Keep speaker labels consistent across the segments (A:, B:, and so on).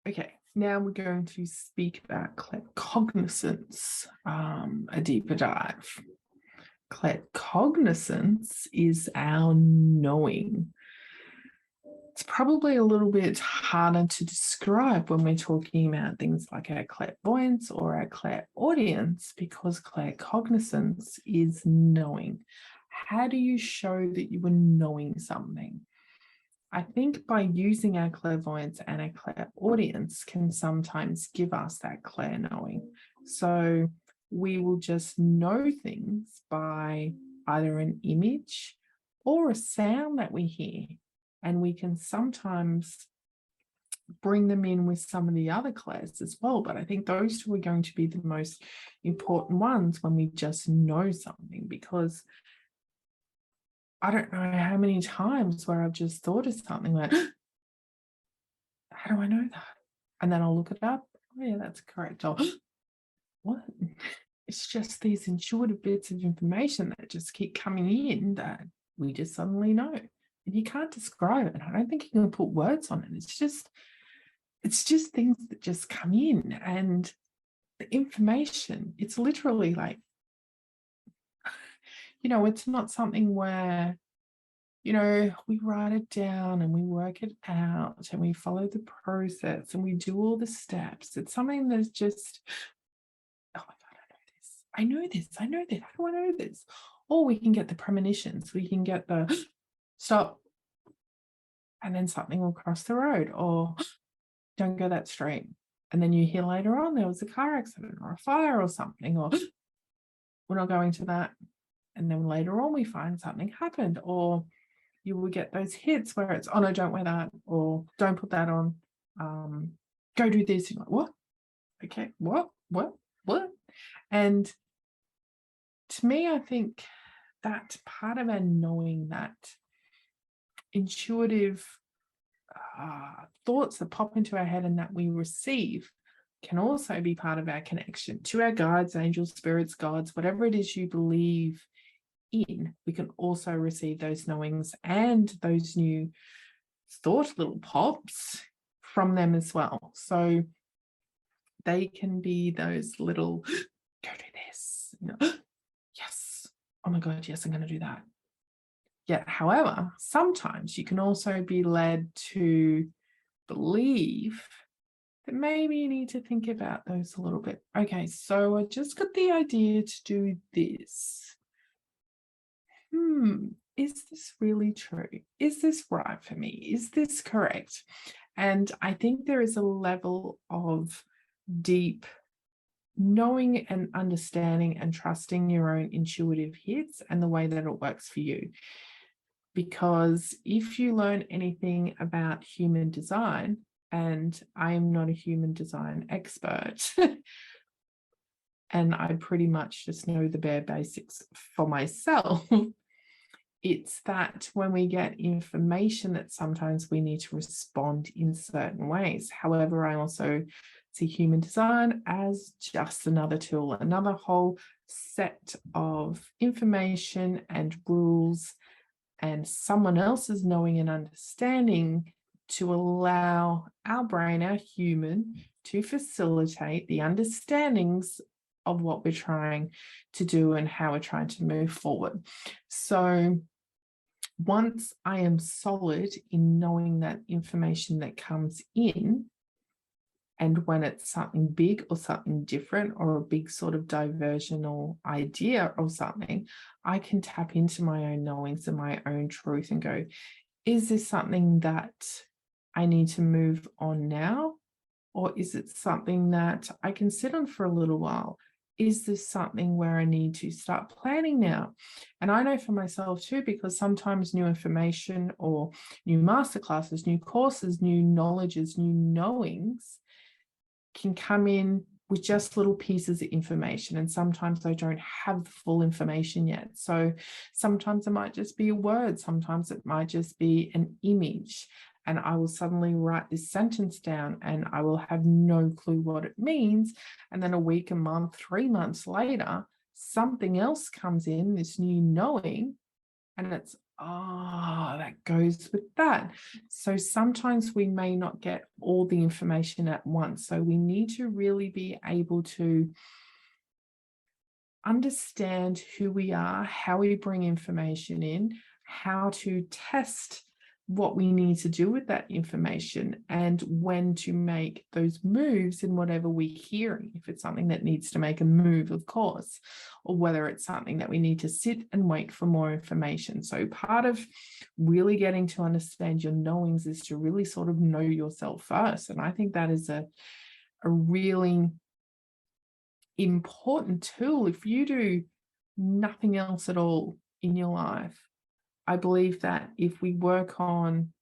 A: Okay, now we're going to speak about claircognizance, a deeper dive. Claircognizance is our knowing. It's probably a little bit harder to describe when we're talking about things like our clairvoyance or our clairaudience, because claircognizance is knowing. How do you show that you were knowing something? I think by using our clairvoyance and our clairaudience can sometimes give us that clair knowing. So we will just know things by either an image or a sound that we hear. And we can sometimes bring them in with some of the other clairs as well. But I think those two are going to be the most important ones when we just know something, because I don't know how many times where I've just thought of something like, how do I know that? And then I'll look it up. Oh, yeah, that's correct. Oh, what? It's just these intuitive bits of information that just keep coming in that we just suddenly know. And you can't describe it. I don't think you can put words on it. It's just things that just come in. And the information, it's literally like, it's not something where, we write it down and we work it out and we follow the process and we do all the steps. It's something that's just, oh my God, I know this. How do I know this? Or we can get the premonitions. We can get the stop, and then something will cross the road, or don't go that straight. And then you hear later on there was a car accident or a fire or something, or we're not going to that. And then later on we find something happened, or you will get those hits where it's, oh no, don't wear that, or don't put that on, go do this. You're like, what? Okay, what? And to me, I think that part of our knowing, that intuitive thoughts that pop into our head and that we receive, can also be part of our connection to our guides, angels, spirits, gods, whatever it is you believe in. We can also receive those knowings and those new thought little pops from them as well. So they can be those little, go do this. Yes. Oh my God, yes, I'm going to do that. Yet, however, sometimes you can also be led to believe that maybe you need to think about those a little bit. Okay, so I just got the idea to do this. Is this really true? Is this right for me? Is this correct? And I think there is a level of deep knowing and understanding and trusting your own intuitive hits and the way that it works for you. Because if you learn anything about human design, and I am not a human design expert, and I pretty much just know the bare basics for myself, it's that when we get information that sometimes we need to respond in certain ways. However, I also see human design as just another tool, another whole set of information and rules and someone else's knowing and understanding to allow our brain, our human, to facilitate the understandings of what we're trying to do and how we're trying to move forward. So once I am solid in knowing that information that comes in, and when it's something big or something different or a big sort of diversional idea of something, I can tap into my own knowings and my own truth and go, is this something that I need to move on now? Or is it something that I can sit on for a little while? Is this something where I need to start planning now? And I know for myself too, because sometimes new information or new masterclasses, new courses, new knowledges, new knowings can come in with just little pieces of information. And sometimes I don't have the full information yet. So sometimes it might just be a word. Sometimes it might just be an image. And I will suddenly write this sentence down and I will have no clue what it means. And then a week, a month, 3 months later, something else comes in, this new knowing, and it's, that goes with that. So sometimes we may not get all the information at once. So we need to really be able to understand who we are, how we bring information in, how to test what we need to do with that information, and when to make those moves in whatever we're hearing. If it's something that needs to make a move, of course, or whether it's something that we need to sit and wait for more information. So part of really getting to understand your knowings is to really sort of know yourself first. And I think that is a really important tool. If you do nothing else at all in your life, I believe that if we work on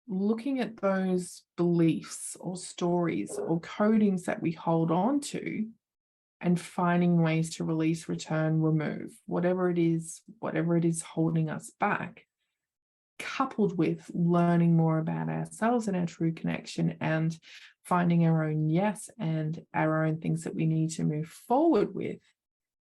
A: looking at those beliefs or stories or codings that we hold on to and finding ways to release, return, remove, whatever it is holding us back, coupled with learning more about ourselves and our true connection and finding our own yes and our own things that we need to move forward with,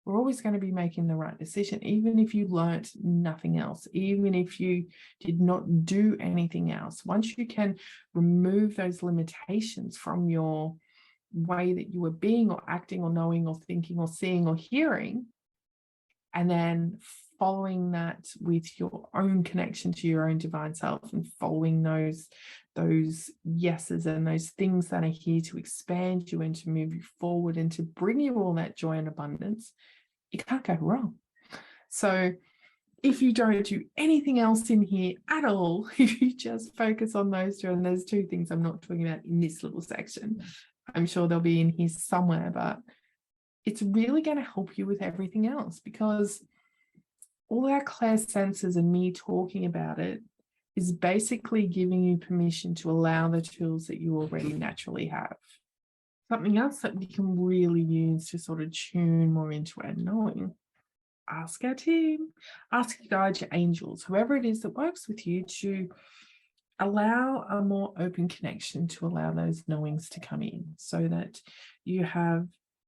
A: we're always going to be making the right decision, even if you learnt nothing else, even if you did not do anything else. Once you can remove those limitations from your way that you were being or acting or knowing or thinking or seeing or hearing, and then following that with your own connection to your own divine self and following those yeses and those things that are here to expand you and to move you forward and to bring you all that joy and abundance, you can't go wrong. So if you don't do anything else in here at all, if you just focus on those two, and there's two things I'm not talking about in this little section, I'm sure they'll be in here somewhere, but it's really going to help you with everything else, because all our clairsenses and me talking about it is basically giving you permission to allow the tools that you already naturally have. Something else that we can really use to sort of tune more into our knowing, ask our team, ask your guides, your angels, whoever it is that works with you, to allow a more open connection, to allow those knowings to come in, so that you have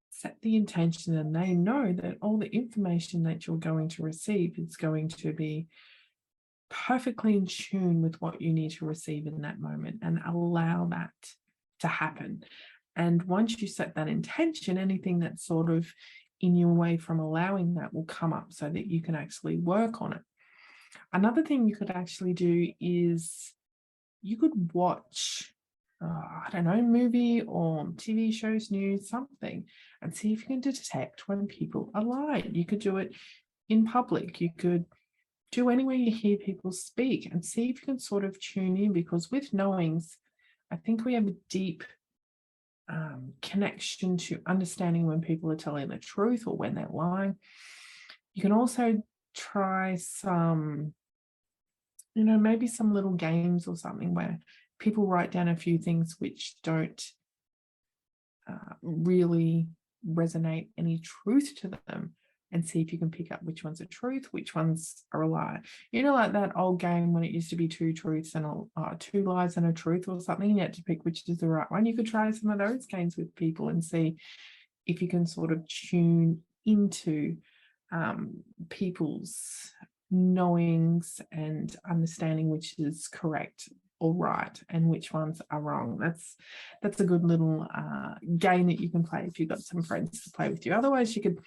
A: set the intention and they know that all the information that you're going to receive is going to be perfectly in tune with what you need to receive in that moment, and allow that to happen. And once you set that intention, anything that's sort of in your way from allowing that will come up so that you can actually work on it. Another thing you could actually do is you could watch, I don't know, movie or TV shows, news, something, and see if you can detect when people are lying. You could do it in public. You could do anywhere you hear people speak and see if you can sort of tune in, because with knowings, I think we have a deep connection to understanding when people are telling the truth or when they're lying. You can also try some, maybe some little games or something where people write down a few things which don't really resonate any truth to them, and see if you can pick up which ones are truth, which ones are a lie. Like that old game when it used to be two truths and two lies and a truth or something, you had to pick which is the right one. You could try some of those games with people and see if you can sort of tune into people's knowings and understanding which is correct or right and which ones are wrong. That's a good little game that you can play if you've got some friends to play with you. Otherwise, you could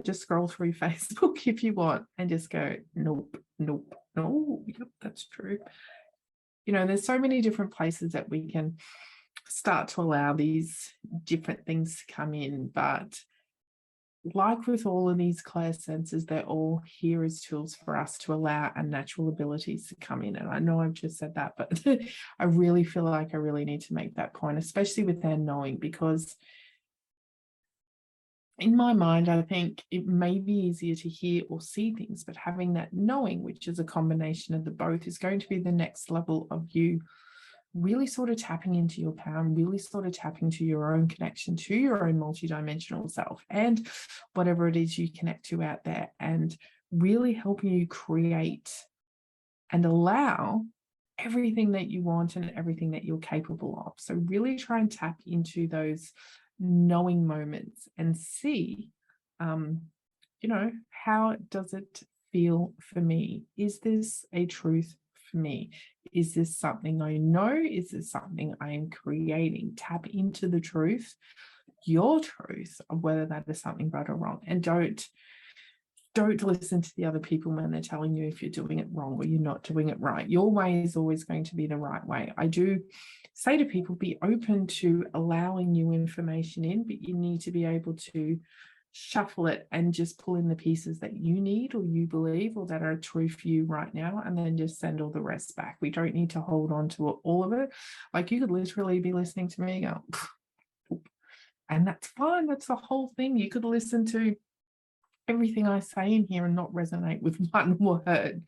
A: just scroll through Facebook if you want and just go, nope, no, yep, that's true. There's so many different places that we can start to allow these different things to come in. But like with all of these clairsenses, they're all here as tools for us to allow our natural abilities to come in. And I know I've just said that, but I really feel like I really need to make that point, especially with our knowing, because in my mind, I think it may be easier to hear or see things, but having that knowing, which is a combination of the both, is going to be the next level of you really sort of tapping into your power and really sort of tapping to your own connection to your own multidimensional self and whatever it is you connect to out there, and really helping you create and allow everything that you want and everything that you're capable of. So really try and tap into those knowing moments and see, how does it feel for me? Is this a truth for me? Is this something I know? Is this something I am creating? Tap into the truth, your truth, of whether that is something right or wrong. And don't listen to the other people when they're telling you if you're doing it wrong or you're not doing it right. Your way is always going to be the right way. I do say to people, be open to allowing new information in, but you need to be able to shuffle it and just pull in the pieces that you need or you believe or that are true for you right now, and then just send all the rest back. We don't need to hold on to all of it. Like, you could literally be listening to me go, and that's fine. That's the whole thing. You could listen to everything I say in here and not resonate with one word.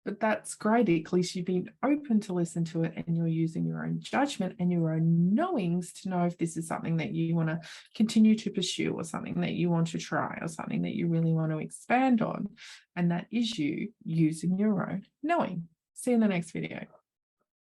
A: But that's great. At least you've been open to listen to it and you're using your own judgment and your own knowings to know if this is something that you want to continue to pursue or something that you want to try or something that you really want to expand on. And that is you using your own knowing. See you in the next video.